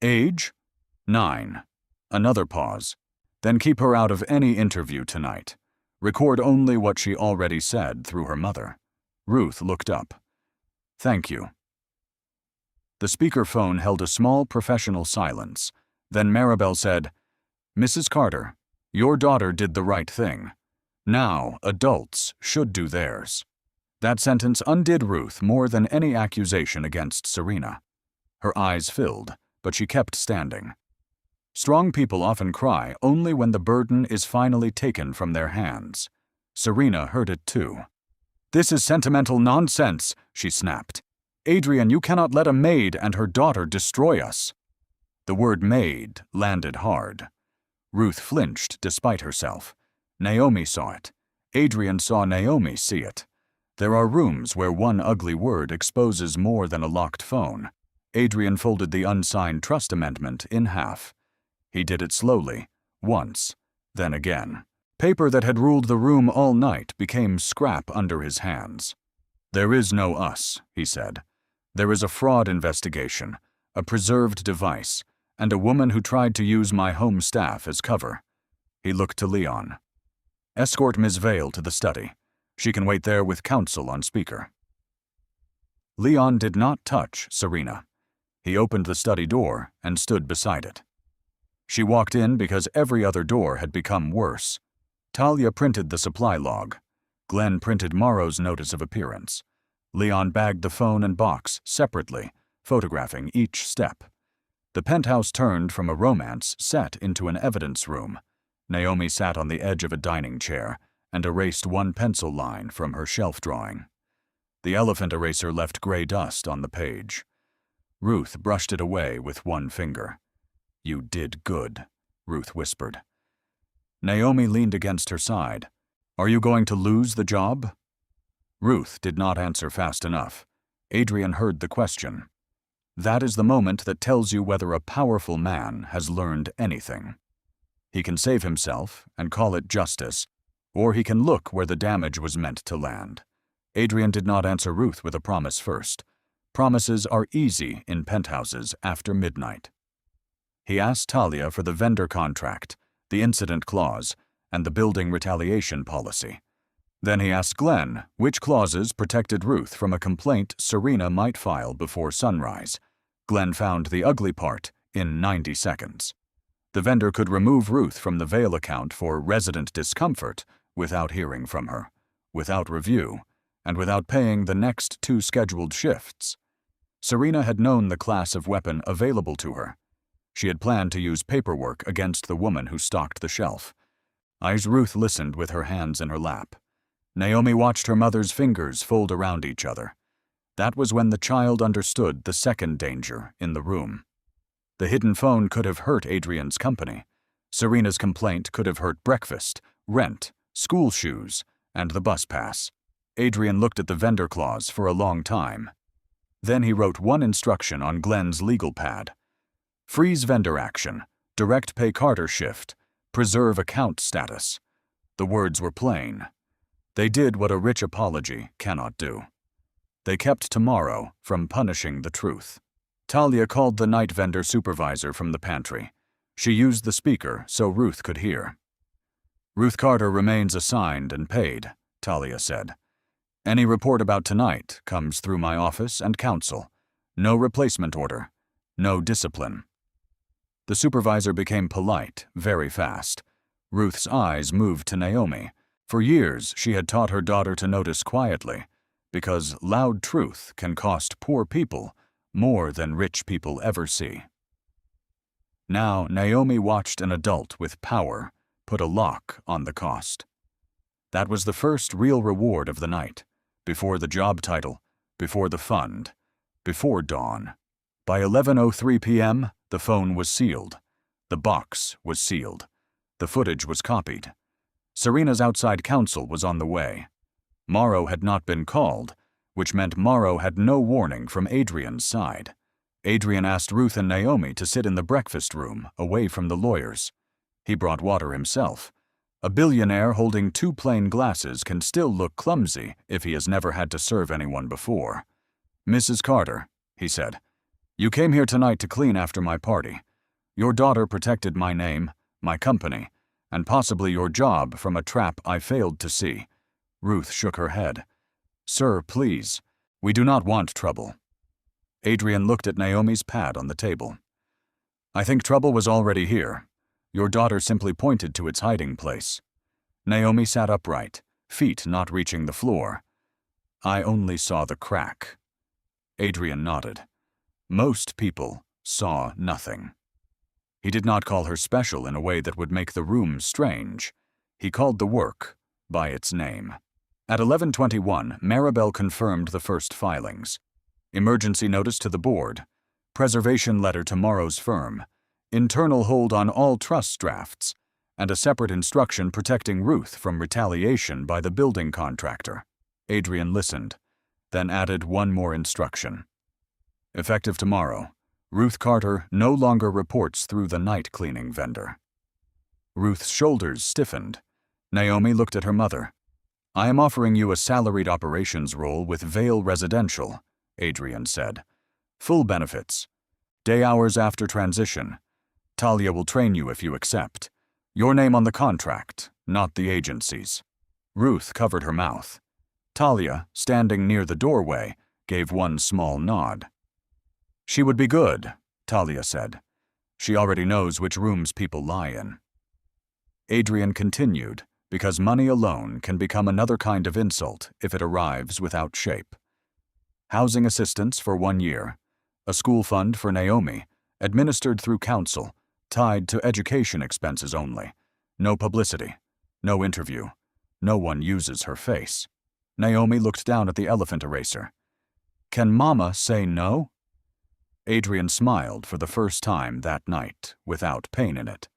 "Age? 9. Another pause. "Then keep her out of any interview tonight. Record only what she already said through her mother." Ruth looked up. "Thank you." The speakerphone held a small professional silence. Then Maribel said, "Mrs. Carter, your daughter did the right thing. Now adults should do theirs." That sentence undid Ruth more than any accusation against Serena. Her eyes filled, but she kept standing. Strong people often cry only when the burden is finally taken from their hands. Serena heard it too. "This is sentimental nonsense," she snapped. "Adrian, you cannot let a maid and her daughter destroy us." The word maid landed hard. Ruth flinched despite herself. Naomi saw it. Adrian saw Naomi see it. There are rooms where one ugly word exposes more than a locked phone. Adrian folded the unsigned trust amendment in half. He did it slowly, once, then again. Paper that had ruled the room all night became scrap under his hands. "There is no us," he said. "There is a fraud investigation, a preserved device, and a woman who tried to use my home staff as cover." He looked to Leon. "Escort Ms. Vale to the study. She can wait there with counsel on speaker." Leon did not touch Serena. He opened the study door and stood beside it. She walked in because every other door had become worse. Talia printed the supply log. Glenn printed Morrow's notice of appearance. Leon bagged the phone and box separately, photographing each step. The penthouse turned from a romance set into an evidence room. Naomi sat on the edge of a dining chair and erased one pencil line from her shelf drawing. The elephant eraser left gray dust on the page. Ruth brushed it away with one finger. "You did good," Ruth whispered. Naomi leaned against her side. "Are you going to lose the job?" Ruth did not answer fast enough. Adrian heard the question. That is the moment that tells you whether a powerful man has learned anything. He can save himself and call it justice, or he can look where the damage was meant to land. Adrian did not answer Ruth with a promise first. Promises are easy in penthouses after midnight. He asked Talia for the vendor contract, the incident clause, and the building retaliation policy. Then he asked Glenn which clauses protected Ruth from a complaint Serena might file before sunrise. Glenn found the ugly part in 90 seconds. The vendor could remove Ruth from the Vale account for resident discomfort without hearing from her, without review, and without paying the next 2 scheduled shifts. Serena had known the class of weapon available to her. She had planned to use paperwork against the woman who stocked the shelf. As Ruth listened with her hands in her lap, Naomi watched her mother's fingers fold around each other. That was when the child understood the second danger in the room. The hidden phone could have hurt Adrian's company. Serena's complaint could have hurt breakfast, rent, school shoes, and the bus pass. Adrian looked at the vendor clause for a long time. Then he wrote one instruction on Glenn's legal pad. Freeze vendor action, direct pay Carter shift, preserve account status. The words were plain. They did what a rich apology cannot do. They kept tomorrow from punishing the truth. Talia called the night vendor supervisor from the pantry. She used the speaker so Ruth could hear. "Ruth Carter remains assigned and paid," Talia said. "Any report about tonight comes through my office and counsel. No replacement order. No discipline." The supervisor became polite very fast. Ruth's eyes moved to Naomi. For years, she had taught her daughter to notice quietly, because loud truth can cost poor people more than rich people ever see. Now, Naomi watched an adult with power put a lock on the cost. That was the first real reward of the night, before the job title, before the fund, before dawn. By 11:03 p.m., the phone was sealed. The box was sealed. The footage was copied. Serena's outside counsel was on the way. Morrow had not been called, which meant Morrow had no warning from Adrian's side. Adrian asked Ruth and Naomi to sit in the breakfast room, away from the lawyers. He brought water himself. A billionaire holding 2 plain glasses can still look clumsy if he has never had to serve anyone before. "Mrs. Carter," he said, "you came here tonight to clean after my party. Your daughter protected my name, my company, and possibly your job from a trap I failed to see." Ruth shook her head. "Sir, please. We do not want trouble." Adrian looked at Naomi's pad on the table. "I think trouble was already here. Your daughter simply pointed to its hiding place." Naomi sat upright, feet not reaching the floor. "I only saw the crack." Adrian nodded. Most people saw nothing. He did not call her special in a way that would make the room strange. He called the work by its name. At 11:21, Maribel confirmed the first filings. Emergency notice to the board, preservation letter to Morrow's firm, internal hold on all trust drafts, and a separate instruction protecting Ruth from retaliation by the building contractor. Adrian listened, then added one more instruction. Effective tomorrow, Ruth Carter no longer reports through the night cleaning vendor. Ruth's shoulders stiffened. Naomi looked at her mother. "I am offering you a salaried operations role with Vale Residential," Adrian said. "Full benefits. Day hours after transition. Talia will train you if you accept. Your name on the contract, not the agency's." Ruth covered her mouth. Talia, standing near the doorway, gave one small nod. "She would be good," Talia said. "She already knows which rooms people lie in." Adrian continued, because money alone can become another kind of insult if it arrives without shape. Housing assistance for 1 year, a school fund for Naomi, administered through council, tied to education expenses only. No publicity, no interview, no one uses her face. Naomi looked down at the elephant eraser. "Can Mama say no?" Adrian smiled for the first time that night, without pain in it.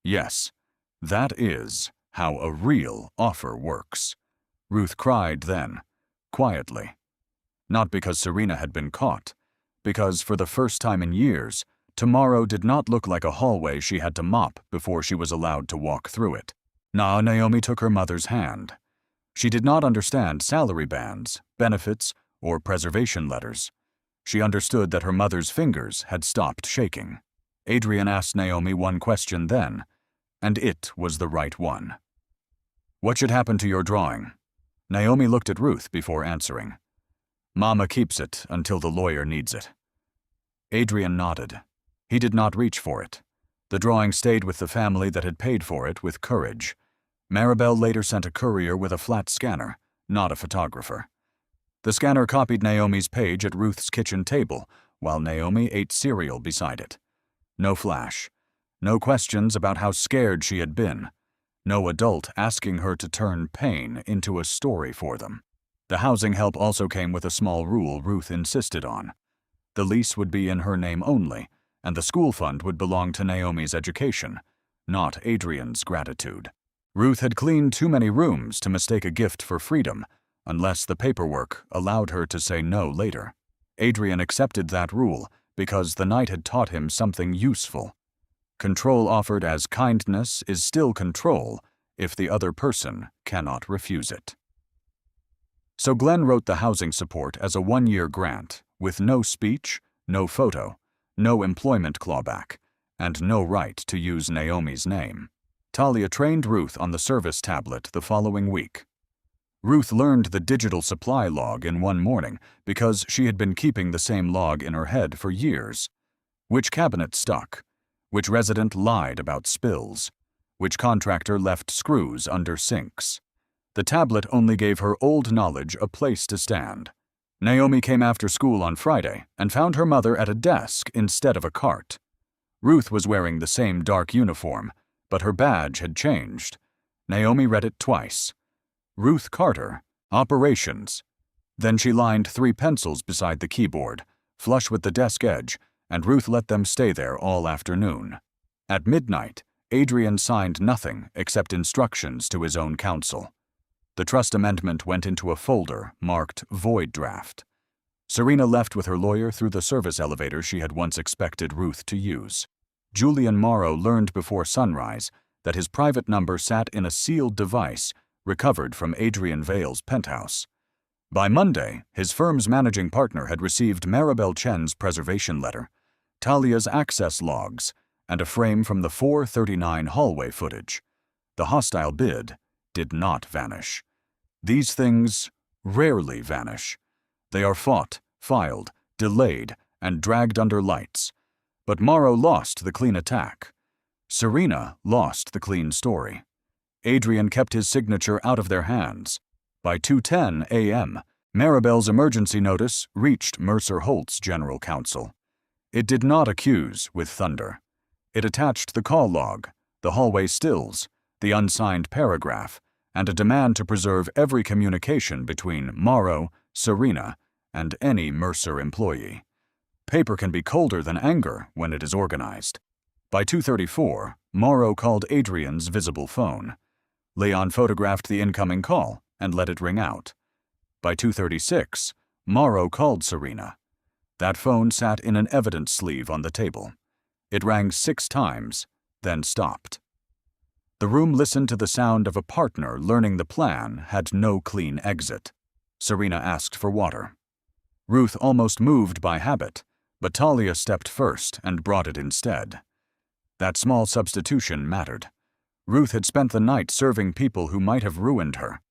"Yes, that is how a real offer works." Ruth cried then, quietly. Not because Serena had been caught, because for the first time in years, tomorrow did not look like a hallway she had to mop before she was allowed to walk through it. Now Naomi took her mother's hand. She did not understand salary bands, benefits, or preservation letters. She understood that her mother's fingers had stopped shaking. Adrian asked Naomi one question then, and it was the right one. "What should happen to your drawing?" Naomi looked at Ruth before answering. "Mama keeps it until the lawyer needs it." Adrian nodded. He did not reach for it. The drawing stayed with the family that had paid for it with courage. Maribel later sent a courier with a flat scanner, not a photographer. The scanner copied Naomi's page at Ruth's kitchen table, while Naomi ate cereal beside it. No flash. No questions about how scared she had been. No adult asking her to turn pain into a story for them. The housing help also came with a small rule Ruth insisted on. The lease would be in her name only, and the school fund would belong to Naomi's education, not Adrian's gratitude. Ruth had cleaned too many rooms to mistake a gift for freedom, unless the paperwork allowed her to say no later. Adrian accepted that rule because the night had taught him something useful. Control offered as kindness is still control if the other person cannot refuse it. So Glenn wrote the housing support as a 1-year grant, with no speech, no photo, no employment clawback, and no right to use Naomi's name. Talia trained Ruth on the service tablet the following week. Ruth learned the digital supply log in one morning because she had been keeping the same log in her head for years. Which cabinet stuck? Which resident lied about spills? Which contractor left screws under sinks? The tablet only gave her old knowledge a place to stand. Naomi came after school on Friday and found her mother at a desk instead of a cart. Ruth was wearing the same dark uniform, but her badge had changed. Naomi read it twice. Ruth Carter, Operations. Then she lined 3 pencils beside the keyboard, flush with the desk edge, and Ruth let them stay there all afternoon. At midnight, Adrian signed nothing except instructions to his own counsel. The trust amendment went into a folder marked Void Draft. Serena left with her lawyer through the service elevator she had once expected Ruth to use. Julian Morrow learned before sunrise that his private number sat in a sealed device recovered from Adrian Vale's penthouse. By Monday, his firm's managing partner had received Maribel Chen's preservation letter, Talia's access logs, and a frame from the 439 hallway footage. The hostile bid did not vanish. These things rarely vanish. They are fought, filed, delayed, and dragged under lights. But Morrow lost the clean attack. Serena lost the clean story. Adrian kept his signature out of their hands. By 2:10 a.m., Maribel's emergency notice reached Mercer Holt's general counsel. It did not accuse with thunder. It attached the call log, the hallway stills, the unsigned paragraph, and a demand to preserve every communication between Morrow, Serena, and any Mercer employee. Paper can be colder than anger when it is organized. By 2:34, Morrow called Adrian's visible phone. Leon photographed the incoming call and let it ring out. By 2:36, Morrow called Serena. That phone sat in an evidence sleeve on the table. It rang 6 times, then stopped. The room listened to the sound of a partner learning the plan had no clean exit. Serena asked for water. Ruth almost moved by habit, but Talia stepped first and brought it instead. That small substitution mattered. Ruth had spent the night serving people who might have ruined her.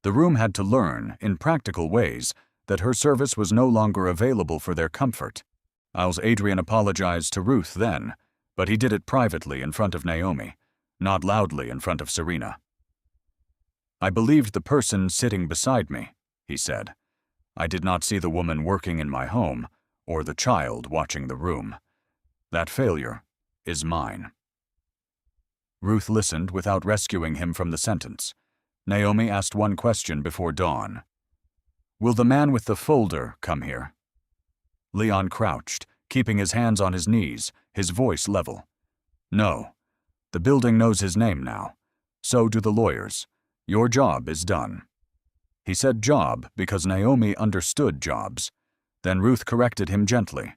The room had to learn, in practical ways, that her service was no longer available for their comfort. Adrian apologized to Ruth then, but he did it privately in front of Naomi, not loudly in front of Serena. "I believed the person sitting beside me," he said. "I did not see the woman working in my home, or the child watching the room. That failure is mine." Ruth listened without rescuing him from the sentence. Naomi asked one question before dawn. "Will the man with the folder come here?" Leon crouched, keeping his hands on his knees, his voice level. "No. The building knows his name now. So do the lawyers. Your job is done." He said job because Naomi understood jobs. Then Ruth corrected him gently.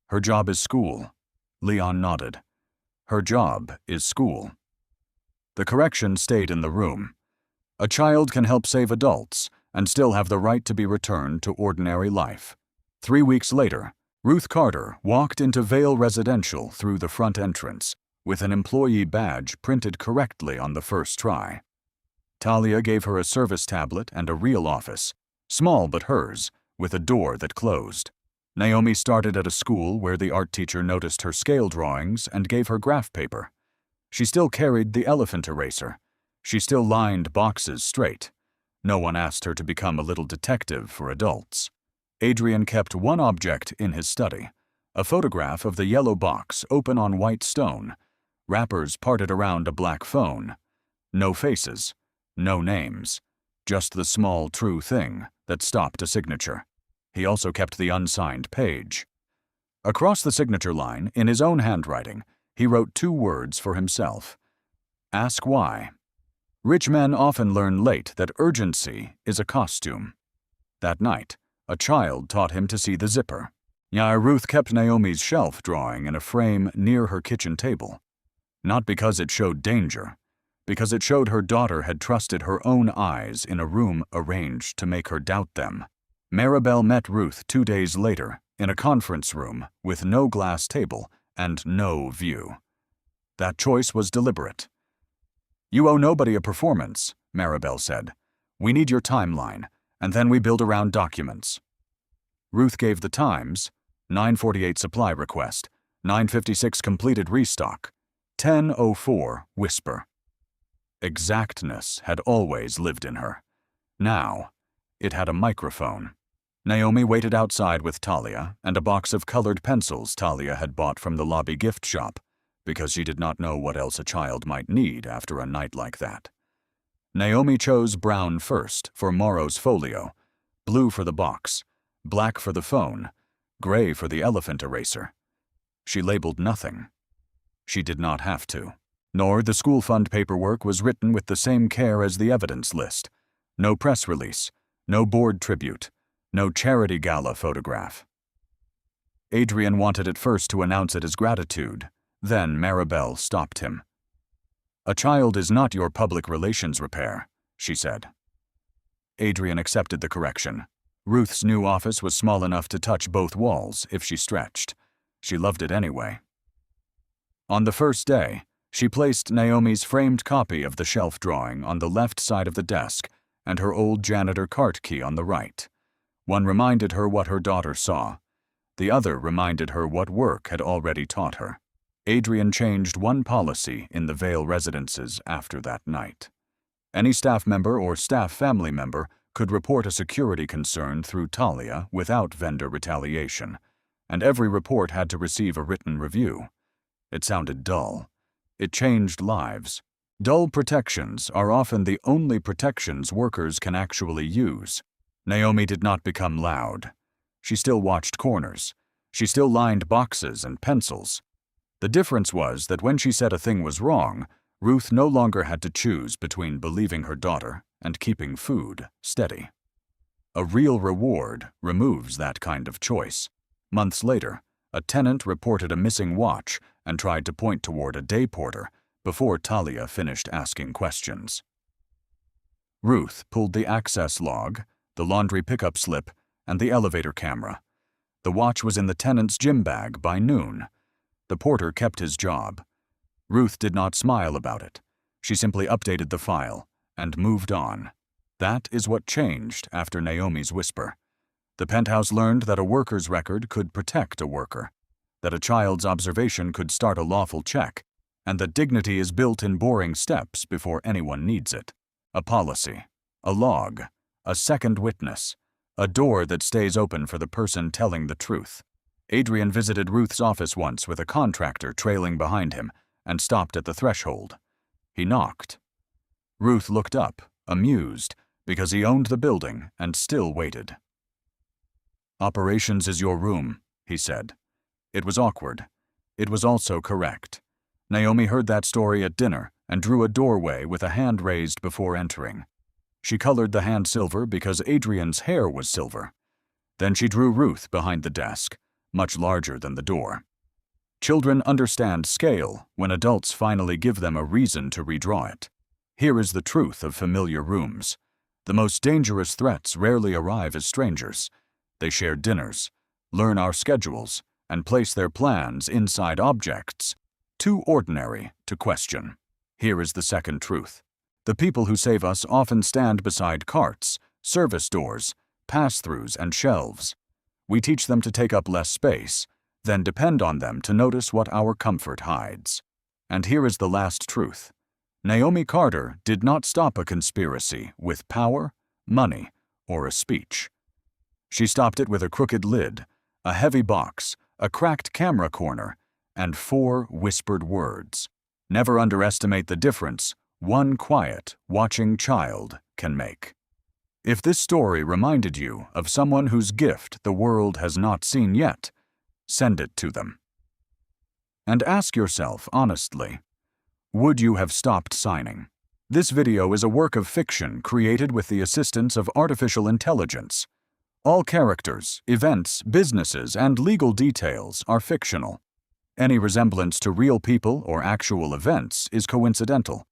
"Her job is school." Leon nodded. "Her job is school." The correction stayed in the room. A child can help save adults and still have the right to be returned to ordinary life. 3 weeks later, Ruth Carter walked into Vale Residential through the front entrance, with an employee badge printed correctly on the first try. Talia gave her a service tablet and a real office, small but hers, with a door that closed. Naomi started at a school where the art teacher noticed her scale drawings and gave her graph paper. She still carried the elephant eraser. She still lined boxes straight. No one asked her to become a little detective for adults. Adrian kept one object in his study, a photograph of the yellow box open on white stone, wrappers parted around a black phone. No faces, no names, just the small true thing that stopped a signature. He also kept the unsigned page. Across the signature line, in his own handwriting, he wrote 2 words for himself. "Ask why." Rich men often learn late that urgency is a costume. That night, a child taught him to see the zipper. Ruth kept Naomi's shelf drawing in a frame near her kitchen table. Not because it showed danger, because it showed her daughter had trusted her own eyes in a room arranged to make her doubt them. Maribel met Ruth 2 days later in a conference room with no glass table and no view. That choice was deliberate. "You owe nobody a performance," Maribel said. "We need your timeline, and then we build around documents." Ruth gave the times: 9:48 supply request, 9:56 completed restock, 10:04 whisper. Exactness had always lived in her. Now, it had a microphone. Naomi waited outside with Talia and a box of colored pencils Talia had bought from the lobby gift shop, because she did not know what else a child might need after a night like that. Naomi chose brown first for Morrow's folio, blue for the box, black for the phone, gray for the elephant eraser. She labeled nothing. She did not have to. Nor the school fund paperwork was written with the same care as the evidence list. No press release, no board tribute, No charity gala photograph. Adrian wanted at first to announce it as gratitude. Then Maribel stopped him. "A child is not your public relations repair," she said. Adrian accepted the correction. Ruth's new office was small enough to touch both walls if she stretched. She loved it anyway. On the first day, she placed Naomi's framed copy of the shelf drawing on the left side of the desk and her old janitor cart key on the right. One reminded her what her daughter saw. The other reminded her what work had already taught her. Adrian changed one policy in the Vale residences after that night. Any staff member or staff family member could report a security concern through Talia without vendor retaliation, and every report had to receive a written review. It sounded dull. It changed lives. Dull protections are often the only protections workers can actually use. Naomi did not become loud. She still watched corners. She still lined boxes and pencils. The difference was that when she said a thing was wrong, Ruth no longer had to choose between believing her daughter and keeping food steady. A real reward removes that kind of choice. Months later, a tenant reported a missing watch and tried to point toward a day porter before Talia finished asking questions. Ruth pulled the access log, the laundry pickup slip, and the elevator camera. The watch was in the tenant's gym bag by noon. The porter kept his job. Ruth did not smile about it. She simply updated the file and moved on. That is what changed after Naomi's whisper. The penthouse learned that a worker's record could protect a worker, that a child's observation could start a lawful check, and that dignity is built in boring steps before anyone needs it. A policy, a log, a second witness, a door that stays open for the person telling the truth. Adrian visited Ruth's office once with a contractor trailing behind him and stopped at the threshold. He knocked. Ruth looked up, amused, because he owned the building and still waited. "Operations is your room," he said. It was awkward. It was also correct. Naomi heard that story at dinner and drew a doorway with a hand raised before entering. She colored the hand silver because Adrian's hair was silver. Then she drew Ruth behind the desk, much larger than the door. Children understand scale when adults finally give them a reason to redraw it. Here is the truth of familiar rooms. The most dangerous threats rarely arrive as strangers. They share dinners, learn our schedules, and place their plans inside objects too ordinary to question. Here is the second truth. The people who save us often stand beside carts, service doors, pass-throughs, and shelves. We teach them to take up less space, then depend on them to notice what our comfort hides. And here is the last truth. Naomi Carter did not stop a conspiracy with power, money, or a speech. She stopped it with a crooked lid, a heavy box, a cracked camera corner, and 4 whispered words. Never underestimate the difference one quiet, watching child can make. If this story reminded you of someone whose gift the world has not seen yet, send it to them. And ask yourself honestly, would you have stopped signing? This video is a work of fiction created with the assistance of artificial intelligence. All characters, events, businesses, and legal details are fictional. Any resemblance to real people or actual events is coincidental.